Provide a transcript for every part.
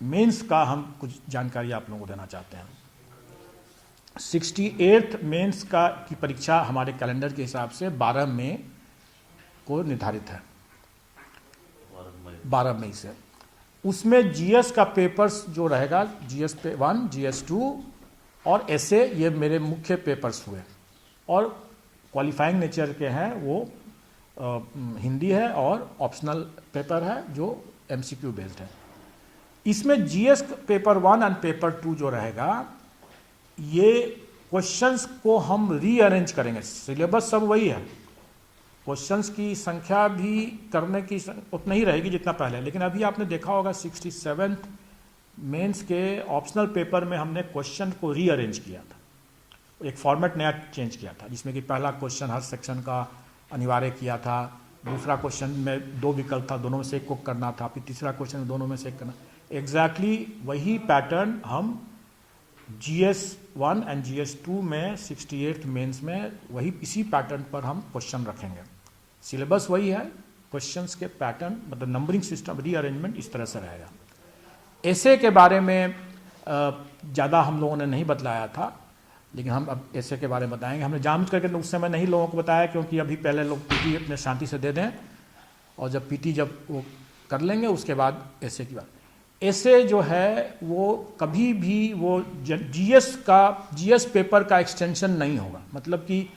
Mains का हम कुछ जानकारी आप लोगों को देना चाहते हैं। 68th मेंस का की परीक्षा हमारे कैलेंडर के हिसाब से 12 मई को निर्धारित है, 12 मई से। उसमें जीएस का पेपर्स जो रहेगा, जीएस 1, जीएस 2 और ऐसे, ये मेरे मुख्य पेपर्स हुए, और क्वालिफाइंग नेचर के हैं वो हिंदी है और ऑप्शनल पेपर है जो एमसीक्यू बेस्ड है। इसमें जीएस पेपर 1 एंड पेपर 2 जो रहेगा, ये क्वेश्चंस को हम रीअरेंज करेंगे। सिलेबस सब वही है, क्वेश्चंस की संख्या भी करने की उतना ही रहेगी जितना पहले, लेकिन अभी आपने देखा होगा 67th मेंस के ऑप्शनल पेपर में हमने क्वेश्चन को रीअरेंज किया था, एक फॉर्मेट नया चेंज किया था, जिसमें कि पहला क्वेश्चन हर सेक्शन का अनिवार्य किया था, दूसरा क्वेश्चन में 2 विकल्प था, दोनों में से एक को करना था, फिर तीसरा क्वेश्चन दोनों में से एक करना। एग्जैक्टली वही पैटर्न हम GS 1 एंड GS 2 में 68th मेंस में वही इसी पैटर्न पर हम क्वेश्चन रखेंगे। सिलेबस वही है, क्वेश्चंस के पैटर्न मतलब नंबरिंग सिस्टम रीअरेंजमेंट इस तरह से रहेगा। ऐसे के बारे में ज़्यादा हम लोगों ने नहीं बतलाया था, लेकिन हम अब ऐसे के बारे में बताएंगे। हमने जानबूझ करके उस समय नहीं लोगों को बताया, क्योंकि अभी पहले लोग पीटी अपने शांति से दे दें, और जब पीटी जब वो कर लेंगे उसके बाद ऐसे की बात। ऐसे जो है वो कभी भी वो जीएस पेपर का एक्सटेंशन नहीं होगा, मतलब कि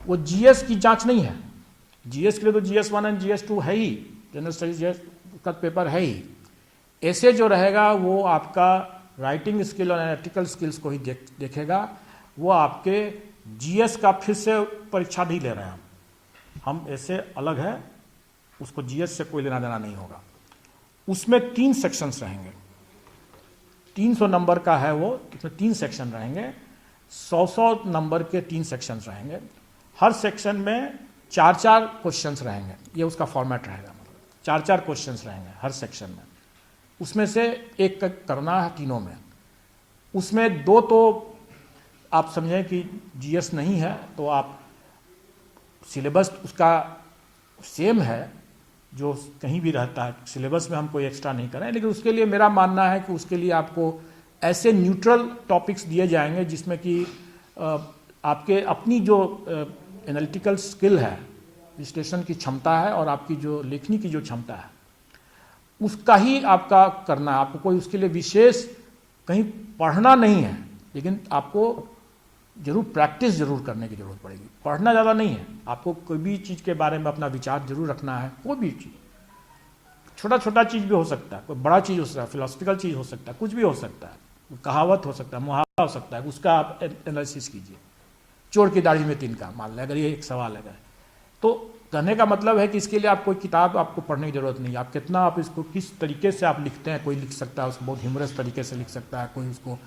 वो जीएस की जांच नहीं है। जीएस के लिए तो GS 1 एंड GS 2 है ही, जनरल स्टडीज जीएस का पेपर है ही। ऐसे जो रहेगा वो आपका राइटिंग स्किल और एनालिटिकल स्किल्स को ही देखेगा। वो आपके जीएस का फिर से परीक्षा नहीं ले रहे हैं हम ऐसे अलग है, उसको जीएस से कोई लेना देना नहीं होगा। उसमें 3 सेक्शंस रहेंगे, 300 नंबर का है वो, उसमें 3 सेक्शन रहेंगे, 100 नंबर के 3 सेक्शंस रहेंगे। हर सेक्शन में 4-4 क्वेश्चंस रहेंगे, ये उसका फॉर्मेट रहेगा, मतलब 4-4 क्वेश्चंस रहेंगे हर सेक्शन में। उसमें से एक करना है तीनों में। उसमें 2 तो आप समझें कि जीएस नहीं है, तो आप सिलेबस उसका सेम है जो कहीं भी रहता है, सिलेबस में हम कोई एक्स्ट्रा नहीं करें, लेकिन उसके लिए मेरा मानना है कि उसके लिए आपको ऐसे न्यूट्रल टॉपिक्स दिए जाएंगे जिसमें कि आपके अपनी जो एनालिटिकल स्किल है, विश्लेषण की क्षमता है, और आपकी जो लेखनी की जो क्षमता है, उसका ही आपका करना है। आपको कोई उसके लिए विशेष कहीं पढ़ना नहीं है, लेकिन आपको जरूर प्रैक्टिस जरूर करने की जरूरत पड़ेगी। पढ़ना ज़्यादा नहीं है, आपको कोई भी चीज़ के बारे में अपना विचार जरूर रखना है। कोई भी चीज़, छोटा छोटा चीज़ भी हो सकता है, कोई बड़ा चीज़ हो सकता है, फिलोसफिकल चीज़ हो सकता है, कुछ भी हो सकता है, कहावत हो सकता है, मुहावरा हो सकता है, उसका आप एनालिसिस कीजिए। चोर की दाढ़ी में तिनका, मान लें अगर ये एक सवाल है, तो कहने का मतलब है कि इसके लिए आप कोई किताब आपको पढ़ने की जरूरत नहीं है। आप कितना आप इसको किस तरीके से आप लिखते हैं, कोई लिख सकता है उसको बहुत ह्यूमरस तरीके से लिख सकता है, कोई उसको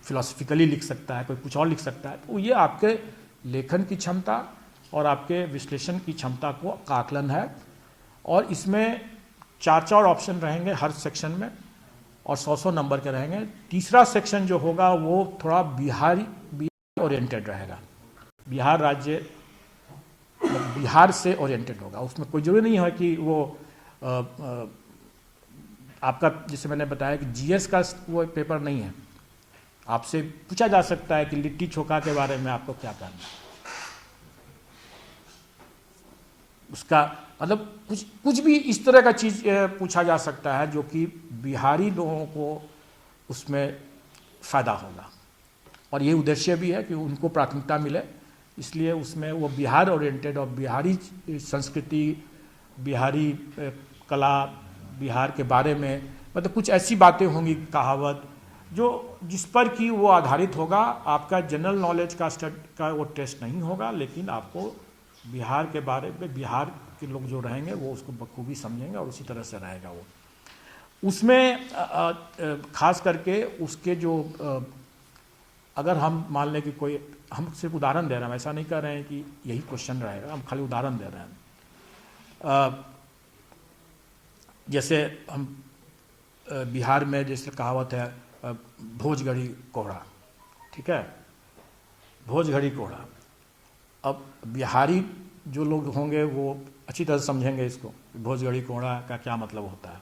फिलोसफिकली लिख सकता है, कोई कुछ और लिख सकता है। तो ये आपके लेखन की क्षमता और आपके विश्लेषण की क्षमता को का आकलन है। और इसमें 4-4 ऑप्शन रहेंगे हर सेक्शन में, और 100 नंबर के रहेंगे। तीसरा सेक्शन जो होगा वो थोड़ा बिहार ओरिएंटेड रहेगा, बिहार राज्य, बिहार से ओरिएंटेड होगा। उसमें कोई जरूरी नहीं है कि वो आपका, जैसे मैंने बताया कि जीएस का वो पेपर नहीं है। आपसे पूछा जा सकता है कि लिट्टी चोखा के बारे में आपको क्या कहना है, उसका मतलब कुछ भी इस तरह का चीज़ पूछा जा सकता है जो कि बिहारी लोगों को उसमें फ़ायदा होगा। और ये उद्देश्य भी है कि उनको प्राथमिकता मिले, इसलिए उसमें वो बिहार ओरिएंटेड और बिहारी संस्कृति, बिहारी कला, बिहार के बारे में मतलब कुछ ऐसी बातें होंगी, कहावत, जो जिस पर कि वो आधारित होगा। आपका जनरल नॉलेज का वो टेस्ट नहीं होगा, लेकिन आपको बिहार के बारे में, बिहार के लोग जो रहेंगे वो उसको बखूबी समझेंगे और उसी तरह से रहेगा वो। उसमें खास करके उसके जो अगर हम मान लें कि कोई, हम सिर्फ उदाहरण दे रहे हैं, ऐसा नहीं कर रहे हैं कि यही क्वेश्चन रहेगा, हम खाली उदाहरण दे रहे हैं। जैसे हम बिहार में जैसे कहावत है भोजघड़ी कोहड़ा, ठीक है, भोजघड़ी कोहड़ा। अब बिहारी जो लोग होंगे वो अच्छी तरह समझेंगे इसको, भोजघड़ी कोहड़ा का क्या मतलब होता है।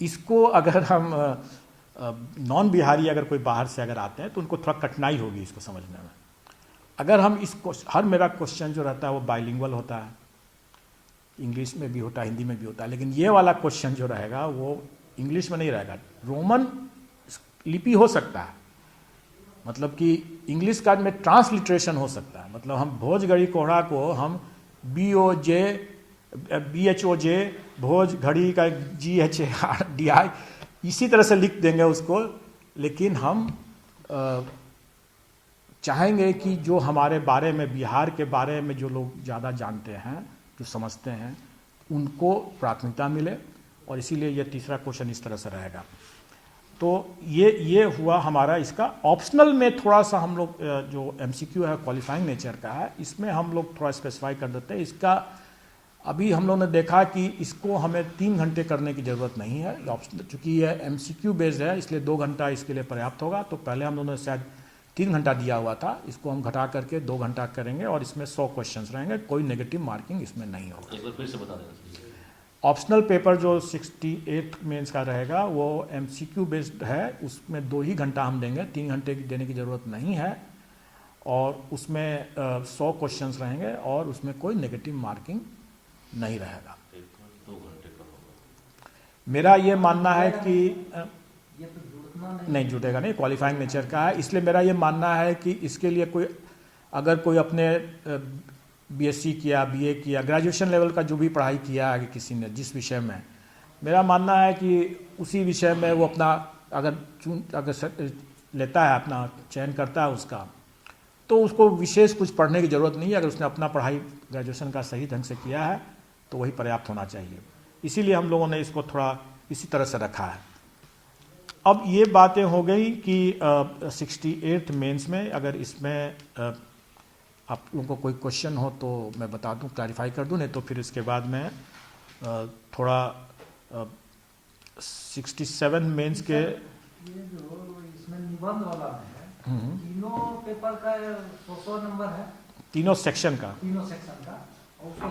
इसको अगर हम नॉन बिहारी अगर कोई बाहर से अगर आते हैं तो उनको थोड़ा कठिनाई होगी इसको समझने में। अगर हम इसको, हर मेरा क्वेश्चन जो रहता है वो बाइलिंगुअल होता है, इंग्लिश में भी होता है, हिंदी में भी होता है, लेकिन ये वाला क्वेश्चन जो रहेगा वो इंग्लिश में नहीं रहेगा, रोमन लिपि हो सकता है, मतलब कि इंग्लिश का में ट्रांसलिट्रेशन हो सकता है, मतलब हम भोजगढ़ी कोहड़ा को हम BHOJ भोज घड़ी का GHARDI इसी तरह से लिख देंगे उसको, लेकिन हम चाहेंगे कि जो हमारे बारे में, बिहार के बारे में जो लोग ज़्यादा जानते हैं, जो समझते हैं, उनको प्राथमिकता मिले, और इसीलिए ये तीसरा क्वेश्चन इस तरह से रहेगा। तो ये हुआ हमारा इसका। ऑप्शनल में थोड़ा सा हम लोग जो MCQ है क्वालिफाइंग नेचर का है, इसमें हम लोग थोड़ा स्पेसिफाई कर देते हैं। इसका अभी हम लोग ने देखा कि इसको हमें 3 घंटे करने की ज़रूरत नहीं है, ऑप्शनल चूँकि ये MCQ बेस्ड है, इसलिए 2 घंटा इसके लिए पर्याप्त होगा। तो पहले हम लोगों ने शायद 3 घंटा दिया हुआ था, इसको हम घटा करके 2 घंटा करेंगे, और इसमें 100 क्वेश्चन रहेंगे, कोई नेगेटिव मार्किंग इसमें नहीं होगा। एक बार फिर से बता देना। ऑप्शनल पेपर जो 68 मेंस का रहेगा वो MCQ बेस्ड है, उसमें 2 ही घंटा हम देंगे, 3 घंटे देने की ज़रूरत नहीं है, और उसमें 100 क्वेश्चंस रहेंगे, और उसमें कोई नेगेटिव मार्किंग नहीं रहेगा। 2 घंटे का होगा। मेरा ये मानना है कि ये तो जुड़ना नहीं जुटेगा, नहीं, क्वालिफाइंग नेचर का है, इसलिए मेरा ये मानना है कि इसके लिए कोई, अगर कोई अपने BSc किया, BA किया, ग्रेजुएशन लेवल का जो भी पढ़ाई किया है किसी ने जिस विषय में, मेरा मानना है कि उसी विषय में वो अपना अगर लेता है, अपना चयन करता है उसका, तो उसको विशेष कुछ पढ़ने की ज़रूरत नहीं है। अगर उसने अपना पढ़ाई ग्रेजुएशन का सही ढंग से किया है तो वही पर्याप्त होना चाहिए। इसीलिए हम लोगों ने इसको थोड़ा इसी तरह से रखा है। अब ये बातें हो गई कि 68 मेंस में, अगर इसमें आप लोगों को कोई क्वेश्चन हो तो मैं बता दूं, क्लैरिफाई कर दूं, नहीं तो फिर इसके बाद में थोड़ा 67 मेंस के ये जो इसमें निबंध वाला है, तीनों पेपर का 100 नंबर है, तीनों सेक्शन का, तीनों सेक्शन का, और उसको